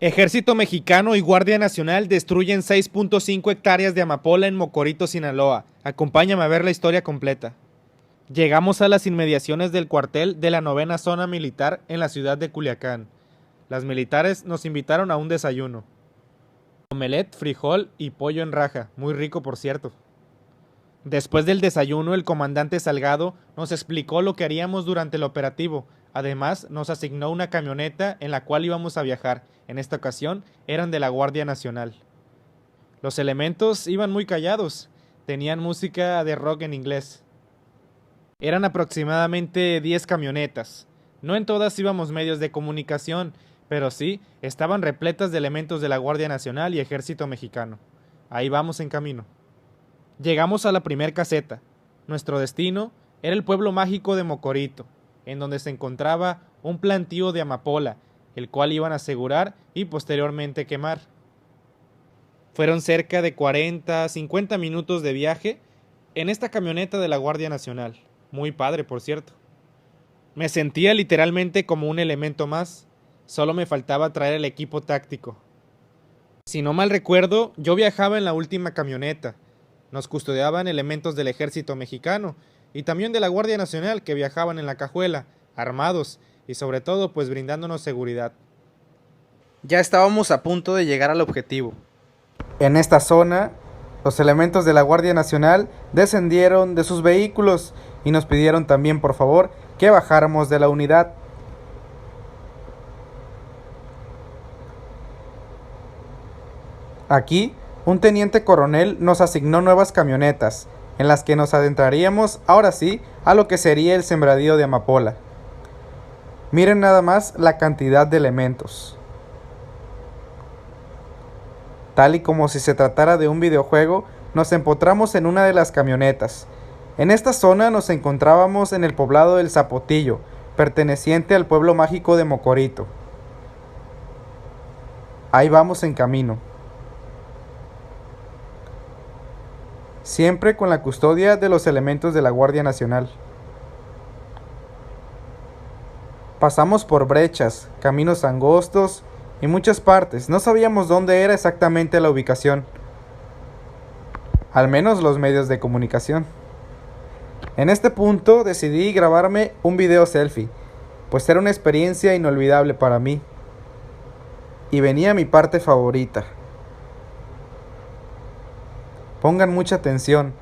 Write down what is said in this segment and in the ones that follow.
Ejército Mexicano y Guardia Nacional destruyen 6.5 hectáreas de amapola en Mocorito, Sinaloa. Acompáñame a ver la historia completa. Llegamos a las inmediaciones del cuartel de la 9ª Zona Militar en la ciudad de Culiacán. Las militares nos invitaron a un desayuno. Omelette, frijol y pollo en raja, muy rico por cierto. Después del desayuno, el comandante Salgado nos explicó lo que haríamos durante el operativo. Además, nos asignó una camioneta en la cual íbamos a viajar. En esta ocasión, eran de la Guardia Nacional. Los elementos iban muy callados. Tenían música de rock en inglés. Eran aproximadamente 10 camionetas. No en todas íbamos medios de comunicación, pero sí, estaban repletas de elementos de la Guardia Nacional y Ejército Mexicano. Ahí vamos en camino. Llegamos a la primer caseta. Nuestro destino era el pueblo mágico de Mocorito, en donde se encontraba un plantío de amapola, el cual iban a asegurar y posteriormente quemar. Fueron cerca de 40-50 minutos de viaje en esta camioneta de la Guardia Nacional. Muy padre, por cierto. Me sentía literalmente como un elemento más. Solo me faltaba traer el equipo táctico. Si no mal recuerdo, yo viajaba en la última camioneta. Nos custodiaban elementos del Ejército Mexicano y también de la Guardia Nacional que viajaban en la cajuela, armados y sobre todo pues brindándonos seguridad. Ya estábamos a punto de llegar al objetivo. En esta zona, los elementos de la Guardia Nacional descendieron de sus vehículos y nos pidieron también por favor que bajáramos de la unidad. Aquí, un teniente coronel nos asignó nuevas camionetas, en las que nos adentraríamos ahora sí a lo que sería el sembradío de amapola. Miren nada más la cantidad de elementos. Tal y como si se tratara de un videojuego, nos empotramos en una de las camionetas. En esta zona nos encontrábamos en el poblado del Zapotillo, perteneciente al pueblo mágico de Mocorito. Ahí vamos en camino. Siempre con la custodia de los elementos de la Guardia Nacional. Pasamos por brechas, caminos angostos y muchas partes. No sabíamos dónde era exactamente la ubicación. Al menos los medios de comunicación. En este punto decidí grabarme un video selfie, pues era una experiencia inolvidable para mí. Y venía mi parte favorita. Pongan mucha atención.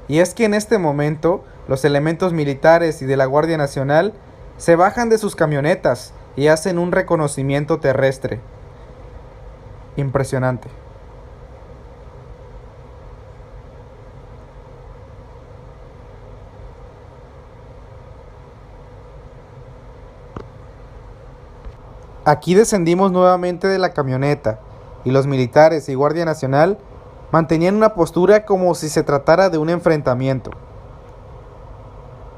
Y es que en este momento, los elementos militares y de la Guardia Nacional se bajan de sus camionetas y hacen un reconocimiento terrestre. Impresionante. Aquí descendimos nuevamente de la camioneta y los militares y Guardia Nacional mantenían una postura como si se tratara de un enfrentamiento.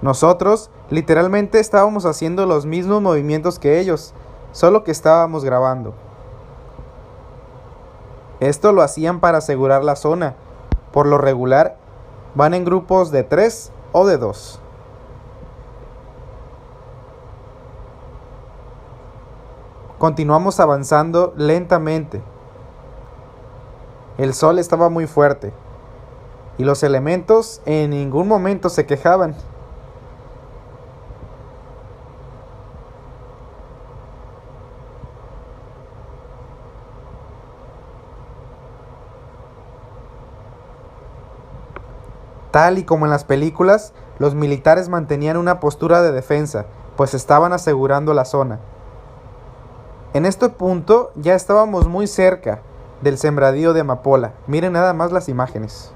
Nosotros literalmente estábamos haciendo los mismos movimientos que ellos, solo que estábamos grabando. Esto lo hacían para asegurar la zona. Por lo regular, van en grupos de 3 o de 2. Continuamos avanzando lentamente. El sol estaba muy fuerte y los elementos en ningún momento se quejaban. Tal y como en las películas, los militares mantenían una postura de defensa, pues estaban asegurando la zona. En este punto ya estábamos muy cerca del sembradío de amapola. Miren nada más las imágenes.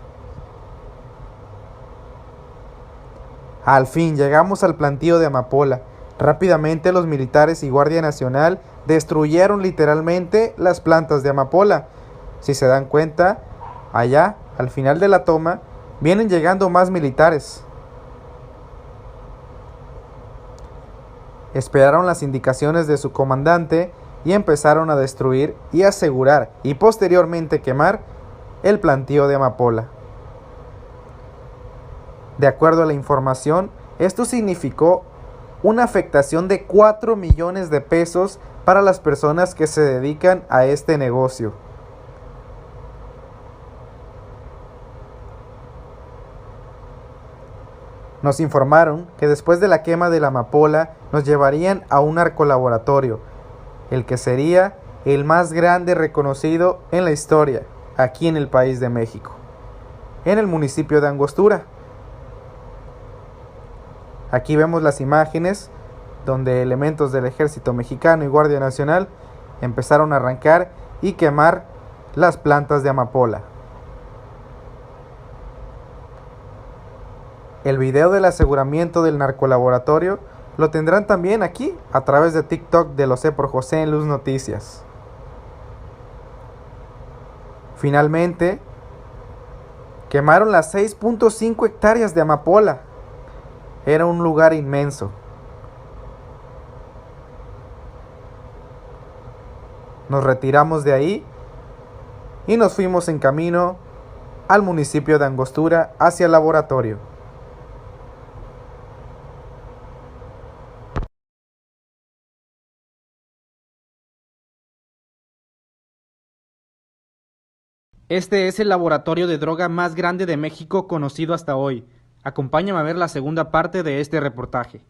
Al fin llegamos al plantío de amapola. Rápidamente los militares y Guardia Nacional destruyeron literalmente las plantas de amapola. Si se dan cuenta, allá, al final de la toma, vienen llegando más militares. Esperaron las indicaciones de su comandante y empezaron a destruir y asegurar y posteriormente quemar el plantío de amapola. De acuerdo a la información, esto significó una afectación de 4 millones de pesos para las personas que se dedican a este negocio. Nos informaron que después de la quema de la amapola nos llevarían a un narcolaboratorio, el que sería el más grande reconocido en la historia, aquí en el país de México, en el municipio de Angostura. Aquí vemos las imágenes donde elementos del Ejército Mexicano y Guardia Nacional empezaron a arrancar y quemar las plantas de amapola. El video del aseguramiento del narcolaboratorio lo tendrán también aquí a través de TikTok de Lo sé por José en Luz Noticias. Finalmente, quemaron las 6.5 hectáreas de amapola. Era un lugar inmenso. Nos retiramos de ahí y nos fuimos en camino al municipio de Angostura hacia el laboratorio. Este es el laboratorio de droga más grande de México conocido hasta hoy. Acompáñame a ver la segunda parte de este reportaje.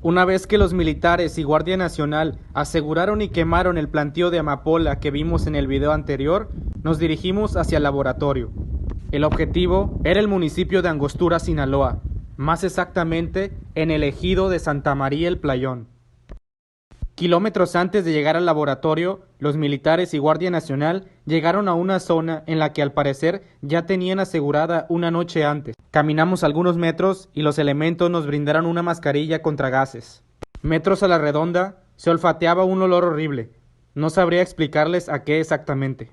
Una vez que los militares y Guardia Nacional aseguraron y quemaron el plantío de amapola que vimos en el video anterior, nos dirigimos hacia el laboratorio. El objetivo era el municipio de Angostura, Sinaloa, más exactamente en el ejido de Santa María el Playón. Kilómetros antes de llegar al laboratorio, los militares y Guardia Nacional llegaron a una zona en la que al parecer ya tenían asegurada una noche antes. Caminamos algunos metros y los elementos nos brindaron una mascarilla contra gases. Metros a la redonda se olfateaba un olor horrible. No sabría explicarles a qué exactamente.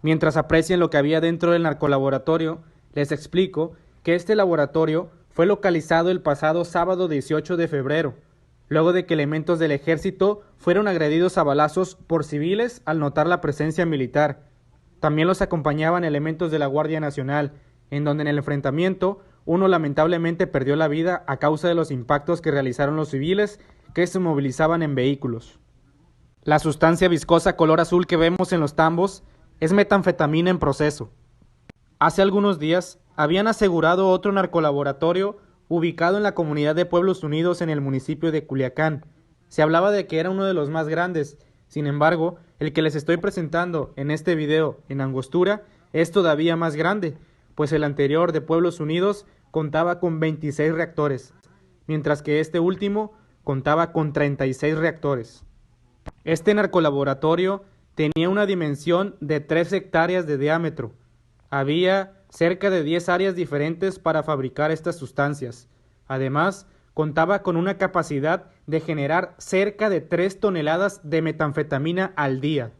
Mientras aprecian lo que había dentro del narcolaboratorio, les explico que este laboratorio fue localizado el pasado sábado 18 de febrero, luego de que elementos del ejército fueron agredidos a balazos por civiles al notar la presencia militar. También los acompañaban elementos de la Guardia Nacional, en donde en el enfrentamiento uno lamentablemente perdió la vida a causa de los impactos que realizaron los civiles que se movilizaban en vehículos. La sustancia viscosa color azul que vemos en los tambos es metanfetamina en proceso. Hace algunos días habían asegurado otro narcolaboratorio ubicado en la comunidad de Pueblos Unidos en el municipio de Culiacán. Se hablaba de que era uno de los más grandes. Sin embargo, el que les estoy presentando en este video en Angostura es todavía más grande, pues el anterior de Pueblos Unidos contaba con 26 reactores, mientras que este último contaba con 36 reactores. Este narcolaboratorio tenía una dimensión de 3 hectáreas de diámetro. Había cerca de 10 áreas diferentes para fabricar estas sustancias. Además, contaba con una capacidad de generar cerca de 3 toneladas de metanfetamina al día.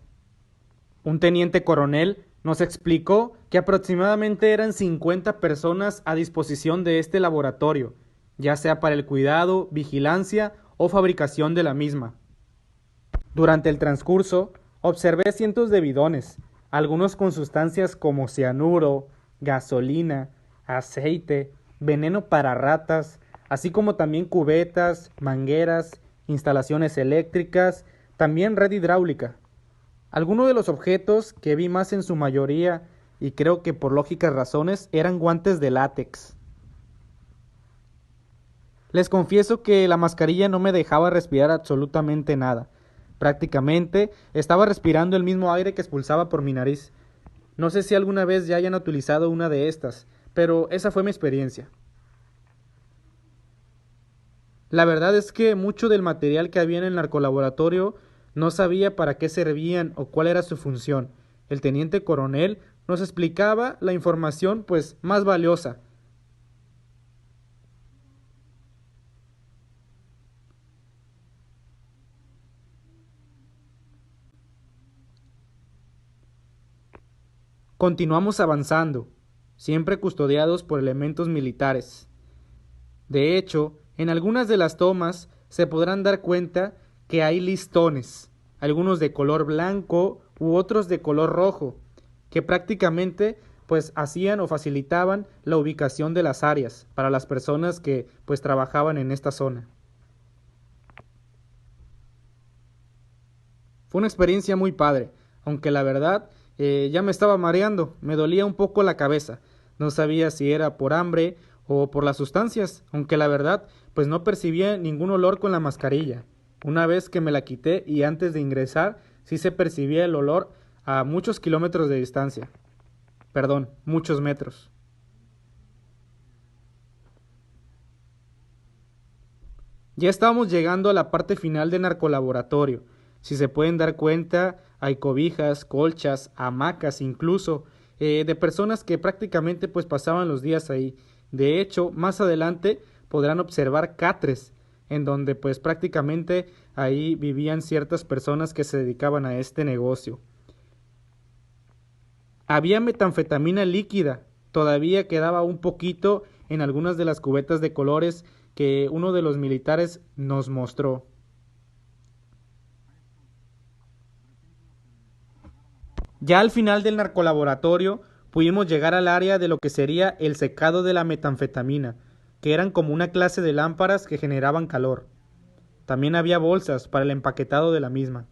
Un teniente coronel nos explicó que aproximadamente eran 50 personas a disposición de este laboratorio, ya sea para el cuidado, vigilancia o fabricación de la misma. Durante el transcurso, observé cientos de bidones, algunos con sustancias como cianuro, gasolina, aceite, veneno para ratas, así como también cubetas, mangueras, instalaciones eléctricas, también red hidráulica. Algunos de los objetos que vi más en su mayoría, y creo que por lógicas razones, eran guantes de látex. Les confieso que la mascarilla no me dejaba respirar absolutamente nada. Prácticamente estaba respirando el mismo aire que expulsaba por mi nariz. No sé si alguna vez ya hayan utilizado una de estas, pero esa fue mi experiencia. La verdad es que mucho del material que había en el narcolaboratorio no sabía para qué servían o cuál era su función. El teniente coronel nos explicaba la información pues más valiosa. Continuamos avanzando, siempre custodiados por elementos militares. De hecho, en algunas de las tomas se podrán dar cuenta que hay listones, algunos de color blanco u otros de color rojo, que prácticamente pues hacían o facilitaban la ubicación de las áreas para las personas que pues trabajaban en esta zona. Fue una experiencia muy padre, aunque la verdad ya me estaba mareando, me dolía un poco la cabeza. No sabía si era por hambre o por las sustancias, aunque la verdad pues no percibía ningún olor con la mascarilla. Una vez que me la quité y antes de ingresar sí se percibía el olor a muchos kilómetros de distancia. Perdón, muchos metros. Ya estábamos llegando a la parte final del narcolaboratorio. Si se pueden dar cuenta, hay cobijas, colchas, hamacas incluso, de personas que prácticamente pues pasaban los días ahí. De hecho, más adelante podrán observar catres, en donde pues prácticamente ahí vivían ciertas personas que se dedicaban a este negocio. Había metanfetamina líquida, todavía quedaba un poquito en algunas de las cubetas de colores que uno de los militares nos mostró. Ya al final del narcolaboratorio pudimos llegar al área de lo que sería el secado de la metanfetamina, que eran como una clase de lámparas que generaban calor. También había bolsas para el empaquetado de la misma.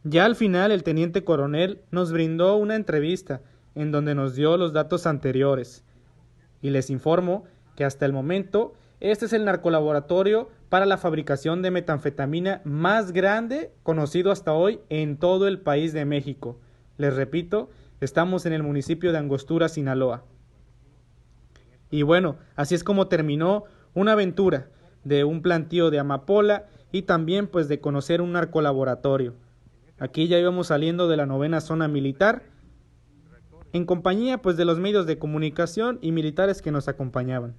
Ya al final el teniente coronel nos brindó una entrevista en donde nos dio los datos anteriores y les informo que hasta el momento este es el narcolaboratorio para la fabricación de metanfetamina más grande conocido hasta hoy en todo el país de México. Les repito, estamos en el municipio de Angostura, Sinaloa. Y bueno, así es como terminó una aventura de un plantío de amapola y también pues de conocer un narcolaboratorio. Aquí ya íbamos saliendo de la 9ª zona militar en compañía pues de los medios de comunicación y militares que nos acompañaban.